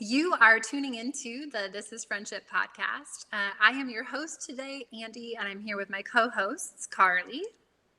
You are tuning into the This is Friendship podcast. I am your host today, Andi, and I'm here with my co hosts, Karli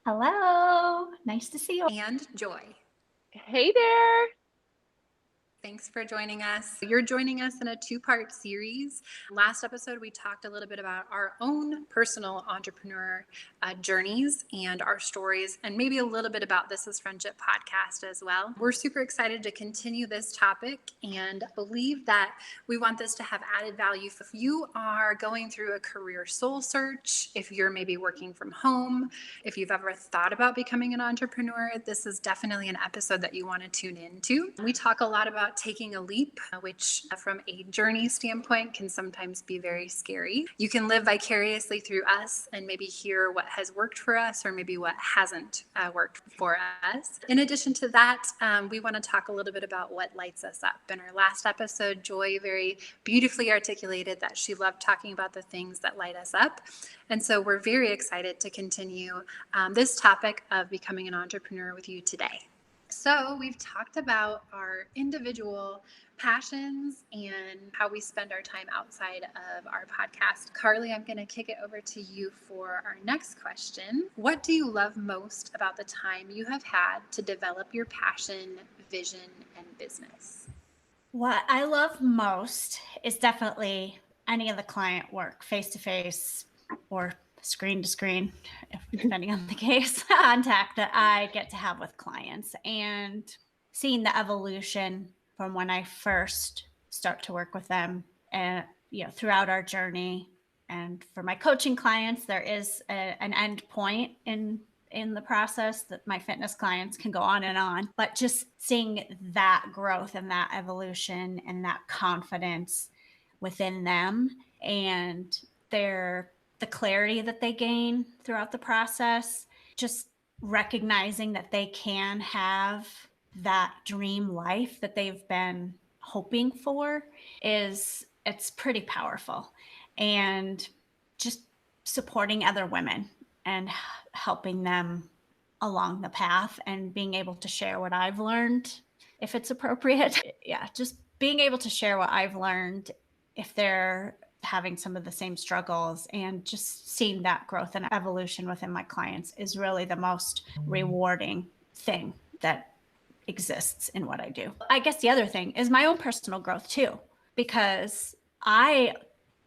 Hello. Nice to see you. and Joy. Hey there. Thanks for joining us. You're joining us in a two-part series. Last episode, we talked a little bit about our own personal entrepreneur journeys and our stories, and maybe a little bit about This is Friendship podcast as well. We're super excited to continue this topic and believe that we want this to have added value. If you are going through a career soul search, if you're maybe working from home, if you've ever thought about becoming an entrepreneur, this is definitely an episode that you want to tune into. We talk a lot about taking a leap, which from a journey standpoint can sometimes be very scary. You can live vicariously through us and maybe hear what has worked for us or maybe what hasn't worked for us. In addition to that, we want to talk a little bit about what lights us up. In our last episode, Joy very beautifully articulated that she loved talking about the things that light us up. And so we're very excited to continue this topic of becoming an entrepreneur with you today. So we've talked about our individual passions and how we spend our time outside of our podcast. Karli, I'm going to kick it over to you for our next question. What do you love most about the time you have had to develop your passion, vision, and business? What I love most is definitely any of the client work, face-to-face or screen-to-screen, depending on the case, contact that I get to have with clients and seeing the evolution from when I first start to work with them and, throughout our journey. And for my coaching clients, there is an end point in the process that my fitness clients can go on, but just seeing that growth and that evolution and that confidence within them and the clarity that they gain throughout the process, just recognizing that they can have that dream life that they've been hoping for it's pretty powerful. And just supporting other women and helping them along the path and being able to share what I've learned, if it's appropriate. Yeah, just being able to share what I've learned if they're having some of the same struggles, and just seeing that growth and evolution within my clients is really the most rewarding thing that exists in what I do. I guess the other thing is my own personal growth too, because I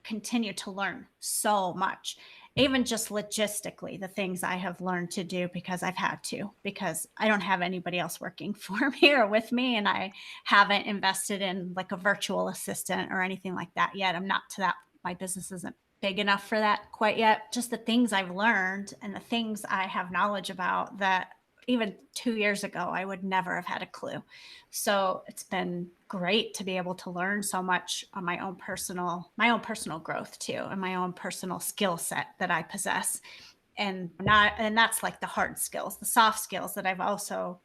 continue to learn so much, even just logistically, the things I have learned to do because I've had to, because I don't have anybody else working for me or with me. And I haven't invested in like a virtual assistant or anything like that yet. I'm not to that. My business isn't big enough for that quite yet. Just the things I've learned and the things I have knowledge about that even 2 years ago, I would never have had a clue. So it's been great to be able to learn so much on my own personal growth too, and my own personal skill set that I possess. And that's like the hard skills, the soft skills that I've also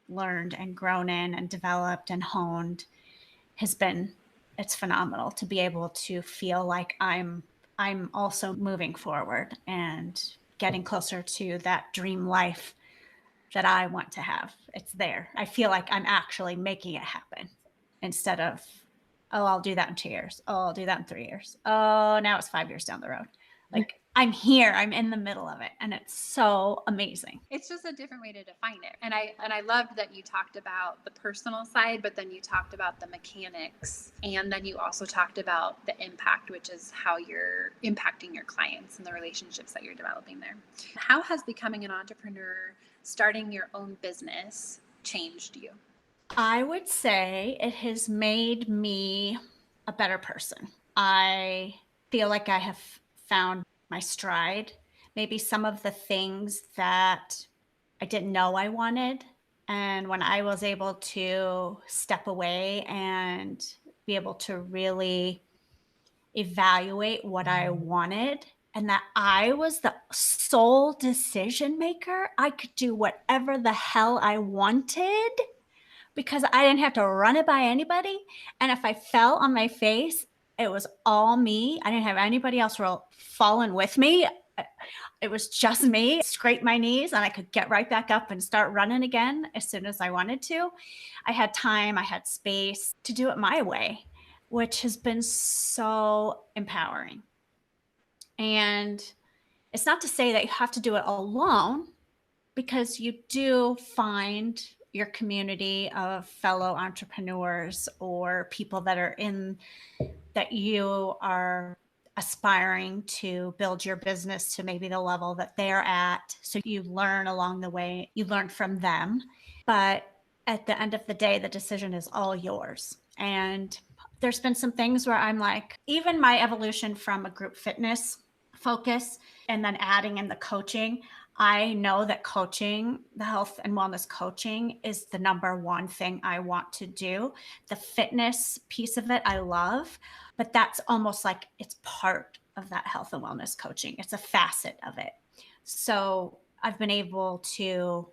learned and grown in and developed and honed it's phenomenal to be able to feel like I'm also moving forward and getting closer to that dream life that I want to have. It's there. I feel like I'm actually making it happen instead of, oh, I'll do that in 2 years. Oh, I'll do that in 3 years. Oh, now it's 5 years down the road. Like I'm here, I'm in the middle of it. And it's so amazing. It's just a different way to define it. And I loved that you talked about the personal side, but then you talked about the mechanics. And then you also talked about the impact, which is how you're impacting your clients and the relationships that you're developing there. How has becoming an entrepreneur, starting your own business, changed you? I would say it has made me a better person. I feel like I have found my stride. Maybe some of the things that I didn't know I wanted. And when I was able to step away and be able to really evaluate what I wanted, and that I was the sole decision maker, I could do whatever the hell I wanted because I didn't have to run it by anybody. And if I fell on my face, it was all me. I didn't have anybody else falling with me. It was just me. Scrape my knees and I could get right back up and start running again as soon as I wanted to. I had time, I had space to do it my way. which has been so empowering. And it's not to say that you have to do it alone, because you do find your community of fellow entrepreneurs or people that are in that you are aspiring to build your business to maybe the level that they're at. So you learn along the way, you learn from them. But at the end of the day, the decision is all yours. And there's been some things where I'm like, even my evolution from a group fitness focus and then adding in the coaching, I know that coaching, the health and wellness coaching, is the number one thing I want to do. The fitness piece of it, I love, but that's almost like it's part of that health and wellness coaching. It's a facet of it. So I've been able to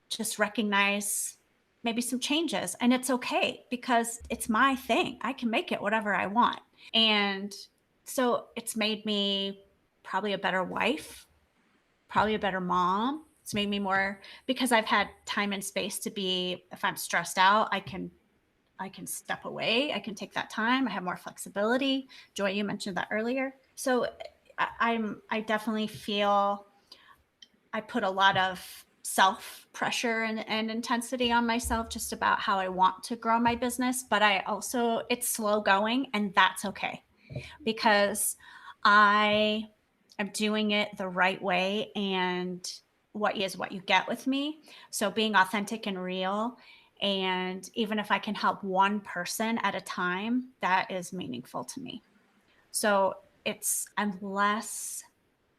just recognize maybe some changes, and it's okay because it's my thing. I can make it whatever I want. And so it's made me probably a better wife, probably a better mom. It's made me more, because I've had time and space to be, if I'm stressed out, I can step away. I can take that time. I have more flexibility. Joy, you mentioned that earlier. So I definitely feel I put a lot of self pressure and intensity on myself just about how I want to grow my business. But I also, it's slow going, and that's okay, because I am doing it the right way, and what is what you get with me. So being authentic and real. And even if I can help one person at a time, that is meaningful to me. So I'm less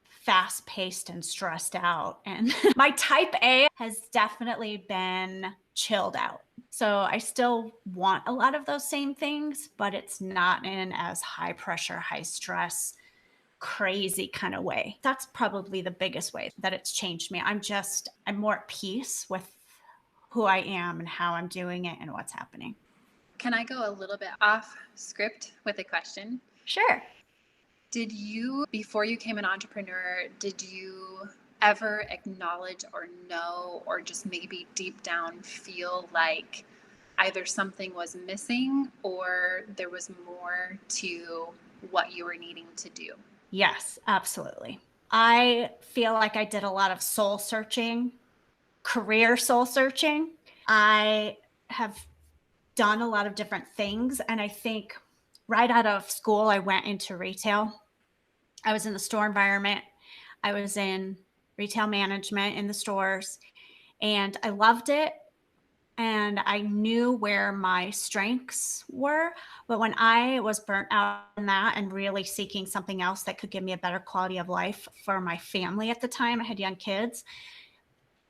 fast paced and stressed out. And my type A has definitely been chilled out. So I still want a lot of those same things, but it's not in as high pressure, high stress, crazy kind of way. That's probably the biggest way that it's changed me. I'm more at peace with who I am and how I'm doing it and what's happening. Can I go a little bit off script with a question? Sure. Did you, before you became an entrepreneur, did you ever acknowledge or know, or just maybe deep down feel like either something was missing or there was more to what you were needing to do? Yes, absolutely. I feel like I did a lot of soul searching, career soul searching. I have done a lot of different things. And I think right out of school, I went into retail. I was in the store environment. I was in retail management in the stores, and I loved it. And I knew where my strengths were. But when I was burnt out in that and really seeking something else that could give me a better quality of life for my family at the time, I had young kids.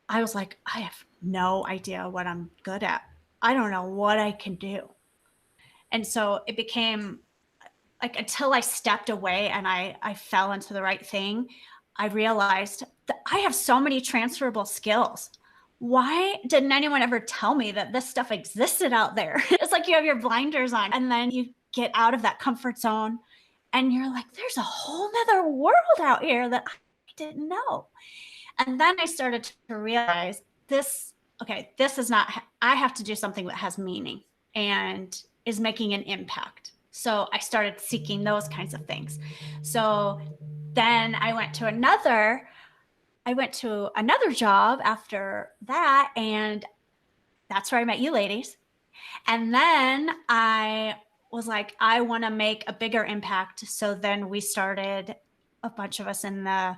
I was like, I have no idea what I'm good at. I don't know what I can do. And so it became like, until I stepped away and I fell into the right thing, I realized that I have so many transferable skills. Why didn't anyone ever tell me that this stuff existed out there? It's like you have your blinders on, and then you get out of that comfort zone and you're like, there's a whole nother world out here that I didn't know. And then I started to realize this is not, I have to do something that has meaning and is making an impact. So I started seeking those kinds of things. So then I went to another job after that, and that's where I met you ladies. And then I was like, I want to make a bigger impact. So then we started, a bunch of us in the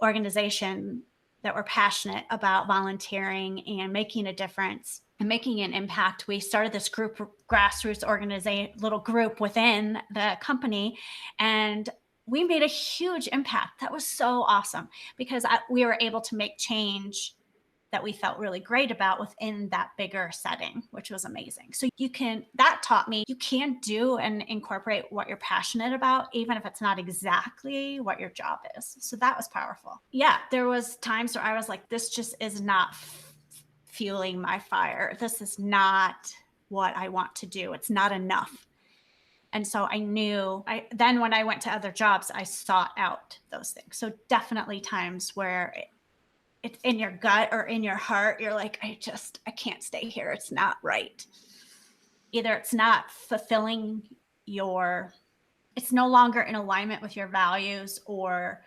organization that were passionate about volunteering and making a difference and making an impact. We started this group, grassroots organization, little group within the company, and we made a huge impact. That was so awesome, because we were able to make change that we felt really great about within that bigger setting, which was amazing. So that taught me you can do and incorporate what you're passionate about, even if it's not exactly what your job is. So that was powerful. Yeah, there was times where I was like, this just is not fueling my fire. This is not what I want to do. It's not enough. And so I knew then when I went to other jobs, I sought out those things. So definitely times where it's in your gut or in your heart, you're like, I can't stay here. It's not right. Either it's not fulfilling it's no longer in alignment with your values, or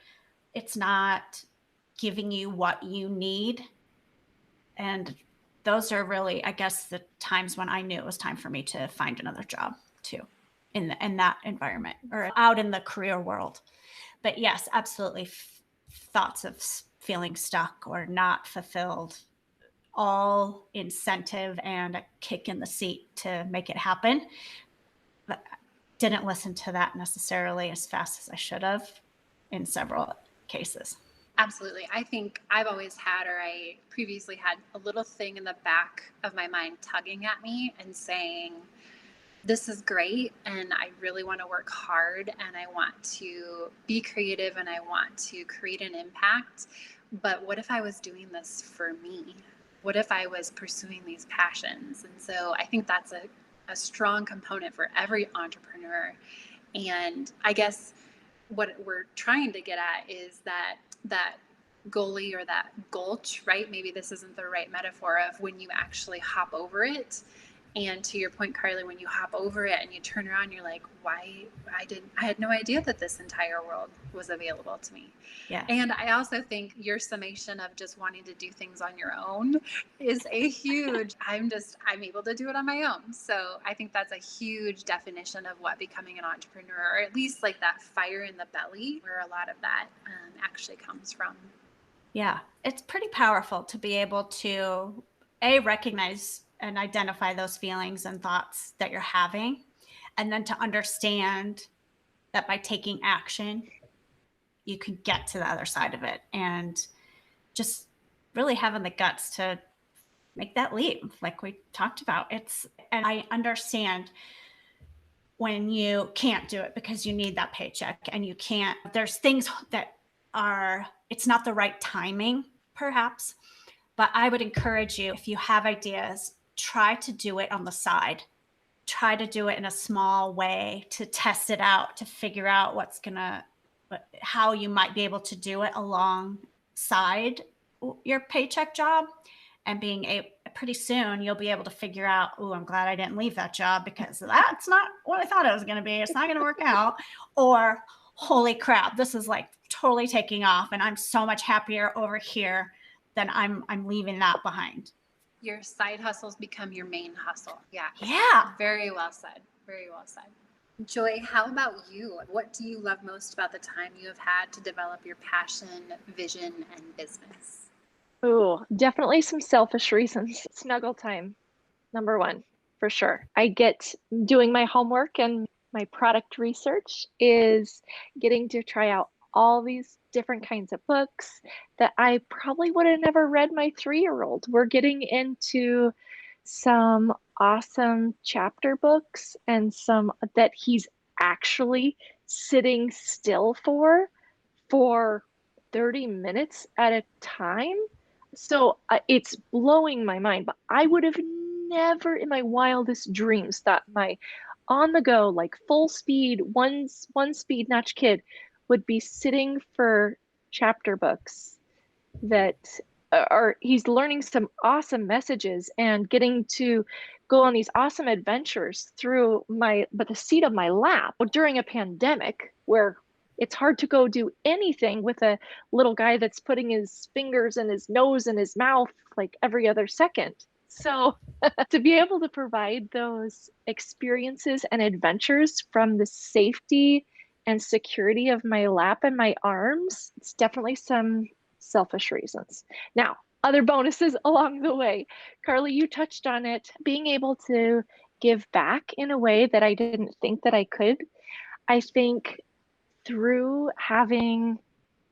it's not giving you what you need. And those are really, I guess, the times when I knew it was time for me to find another job too, in that environment or out in the career world. But yes, absolutely, thoughts of feeling stuck or not fulfilled, all incentive and a kick in the seat to make it happen. But I didn't listen to that necessarily as fast as I should have in several cases. Absolutely. I think I've always had, or I previously had, a little thing in the back of my mind tugging at me and saying, this is great, and I really want to work hard, and I want to be creative, and I want to create an impact. But what if I was doing this for me? What if I was pursuing these passions? And so I think that's a strong component for every entrepreneur. And I guess what we're trying to get at is that goalie or that gulch, right? Maybe this isn't the right metaphor of when you actually hop over it. And to your point, Karli, when you hop over it and you turn around, you're like, why? I had no idea that this entire world was available to me. Yeah. And I also think your summation of just wanting to do things on your own is a huge, I'm able to do it on my own. So I think that's a huge definition of what becoming an entrepreneur, or at least like that fire in the belly, where a lot of that actually comes from. Yeah. It's pretty powerful to be able to recognize and identify those feelings and thoughts that you're having, and then to understand that by taking action, you can get to the other side of it, and just really having the guts to make that leap, like we talked about. And I understand when you can't do it because you need that paycheck and you can't, there's things that it's not the right timing, perhaps. But I would encourage you, if you have ideas, try to do it on the side. Try to do it in a small way to test it out, to figure out how you might be able to do it alongside your paycheck job. And pretty soon you'll be able to figure out, oh, I'm glad I didn't leave that job because that's not what I thought it was going to be. It's not going to work out. Or, holy crap, this is like totally taking off and I'm so much happier over here. Then I'm leaving that behind. Your side hustles become your main hustle. Yeah. Yeah. Very well said. Very well said. Joy, how about you? What do you love most about the time you have had to develop your passion, vision, and business? Ooh, definitely some selfish reasons. Snuggle time, number one, for sure. I get doing my homework and my product research is getting to try out all these different kinds of books that I probably would have never read my 3-year-old. We're getting into some awesome chapter books and some that he's actually sitting still for 30 minutes at a time. So it's blowing my mind, but I would have never in my wildest dreams thought my on the go, like full speed, one speed notch kid would be sitting for chapter books that are, he's learning some awesome messages and getting to go on these awesome adventures through the seat of my lap during a pandemic where it's hard to go do anything with a little guy that's putting his fingers in his nose and his mouth like every other second. So to be able to provide those experiences and adventures from the safety and security of my lap and my arms, it's definitely some selfish reasons. Now, other bonuses along the way. Karli, you touched on it, being able to give back in a way that I didn't think that I could. I think through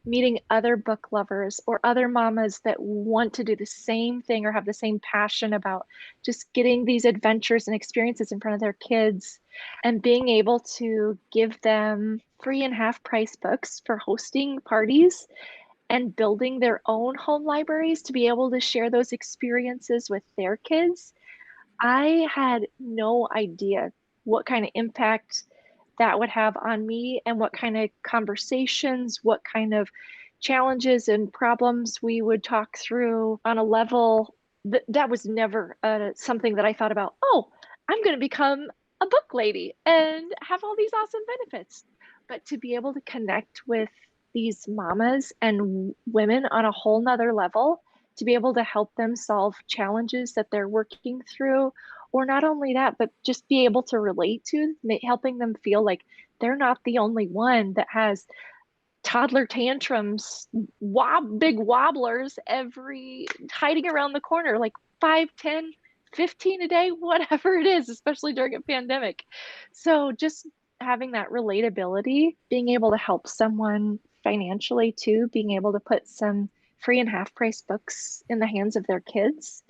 meeting other book lovers or other mamas that want to do the same thing or have the same passion about just getting these adventures and experiences in front of their kids and being able to give them free and half price books for hosting parties and building their own home libraries to be able to share those experiences with their kids. I had no idea what kind of impact that would have on me and what kind of conversations, what kind of challenges and problems we would talk through on a level that was never something that I thought about, oh, I'm going to become a book lady and have all these awesome benefits. But to be able to connect with these mamas and women on a whole nother level, to be able to help them solve challenges that they're working through, or not only that, but just be able to relate to, helping them feel like they're not the only one that has toddler tantrums, big wobblers every hiding around the corner, like 5, 10, 15 a day, whatever it is, especially during a pandemic. So just having that relatability, being able to help someone financially too, being able to put some free and half price books in the hands of their kids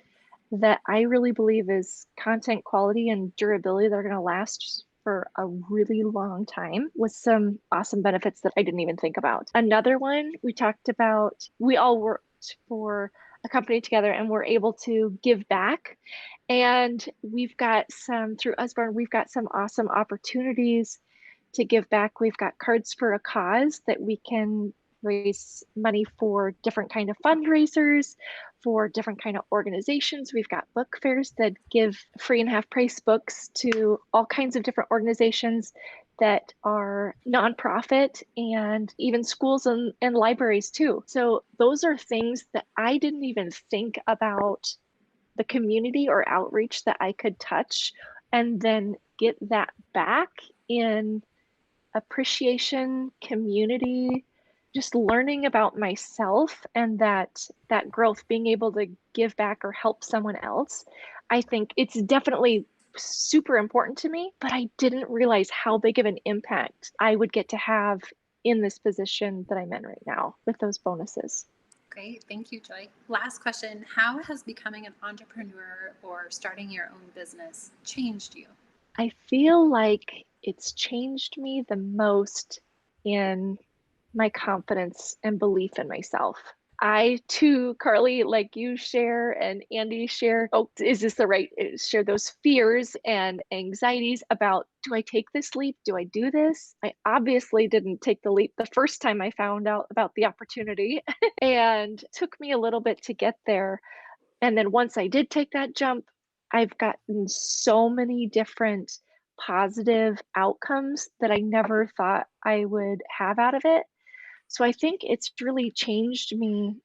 that I really believe is content quality and durability that are going to last for a really long time with some awesome benefits that I didn't even think about. Another one we talked about, we all worked for a company together and we're able to give back. And we've got some, through Usborne, we've got some awesome opportunities to give back. We've got Cards for a Cause that we can raise money for different kind of fundraisers, for different kind of organizations. We've got book fairs that give free and half price books to all kinds of different organizations that are nonprofit, and even schools and libraries too. So those are things that I didn't even think about the community or outreach that I could touch and then get that back in appreciation, community, just learning about myself and that growth, being able to give back or help someone else. I think it's definitely super important to me, but I didn't realize how big of an impact I would get to have in this position that I'm in right now with those bonuses. Great. Thank you, Joy. Last question. How has becoming an entrepreneur or starting your own business changed you? I feel like it's changed me the most in my confidence and belief in myself. I too, Karli, like you share and Andi share, oh, is this the right, share those fears and anxieties about, do I take this leap? Do I do this? I obviously didn't take the leap the first time I found out about the opportunity and it took me a little bit to get there. And then once I did take that jump, I've gotten so many different positive outcomes that I never thought I would have out of it. So I think it's really changed me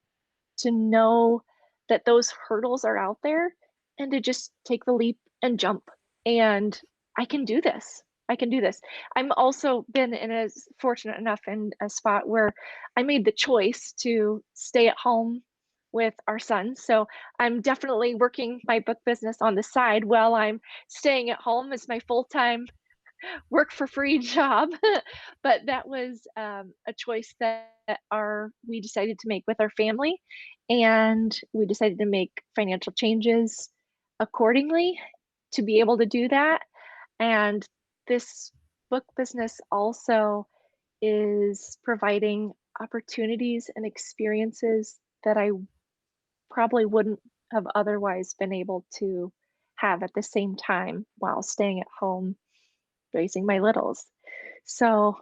to know that those hurdles are out there and to just take the leap and jump. And I can do this. I can do this. I'm also been in a fortunate enough in a spot where I made the choice to stay at home with our son. So I'm definitely working my book business on the side while I'm staying at home as my full-time work for free job. But that was a choice that we decided to make with our family, and we decided to make financial changes accordingly to be able to do that. And this book business also is providing opportunities and experiences that I probably wouldn't have otherwise been able to have at the same time while staying at home raising my littles. So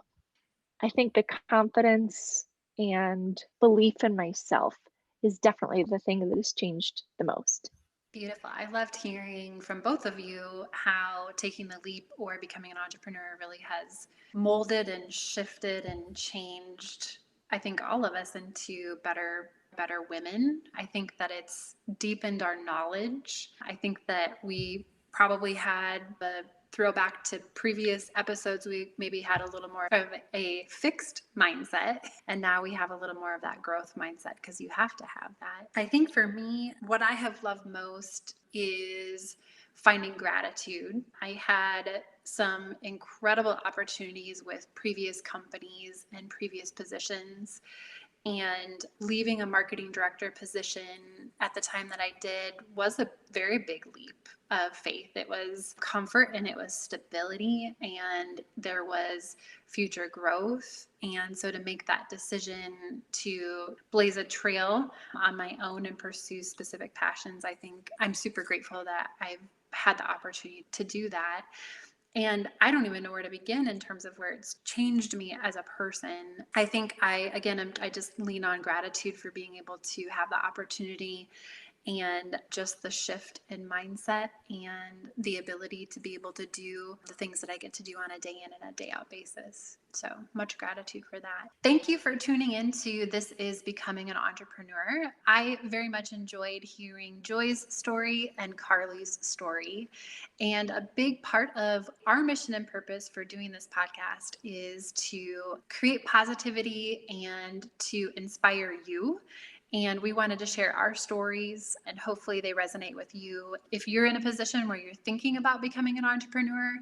I think the confidence and belief in myself is definitely the thing that has changed the most. Beautiful. I loved hearing from both of you how taking the leap or becoming an entrepreneur really has molded and shifted and changed, I think, all of us into better women. I think that it's deepened our knowledge. I think that we probably had the throwback to previous episodes, we maybe had a little more of a fixed mindset. And now we have a little more of that growth mindset because you have to have that. I think for me, what I have loved most is finding gratitude. I had some incredible opportunities with previous companies and previous positions. And leaving a marketing director position at the time that I did was a very big leap of faith. It was comfort and it was stability and there was future growth. And so to make that decision to blaze a trail on my own and pursue specific passions, I think I'm super grateful that I've had the opportunity to do that. And I don't even know where to begin in terms of where it's changed me as a person. I think I just lean on gratitude for being able to have the opportunity and just the shift in mindset and the ability to be able to do the things that I get to do on a day in and a day out basis. So much gratitude for that. Thank you for tuning into This is Becoming an Entrepreneur. I very much enjoyed hearing Joy's story and Karli's story. And a big part of our mission and purpose for doing this podcast is to create positivity and to inspire you. And we wanted to share our stories, and hopefully they resonate with you. If you're in a position where you're thinking about becoming an entrepreneur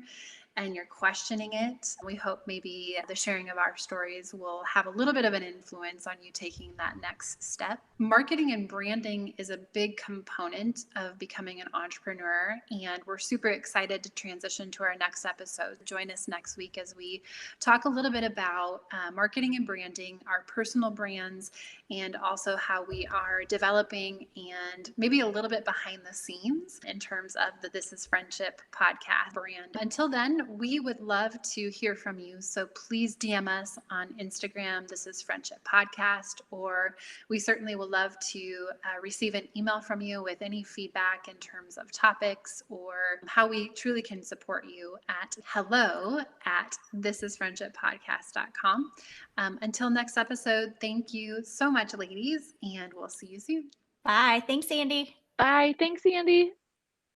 and you're questioning it, we hope maybe the sharing of our stories will have a little bit of an influence on you taking that next step. Marketing and branding is a big component of becoming an entrepreneur, and we're super excited to transition to our next episode. Join us next week as we talk a little bit about marketing and branding, our personal brands, and also how we are developing and maybe a little bit behind the scenes in terms of the This is Friendship podcast brand. Until then, we would love to hear from you. So please DM us on Instagram, This is Friendship Podcast, or we certainly will love to receive an email from you with any feedback in terms of topics or how we truly can support you at hello@thisisfriendshippodcast.com. Until next episode, thank you so much, ladies, and we'll see you soon. Bye. Thanks, Andi. Bye. Thanks, Andi.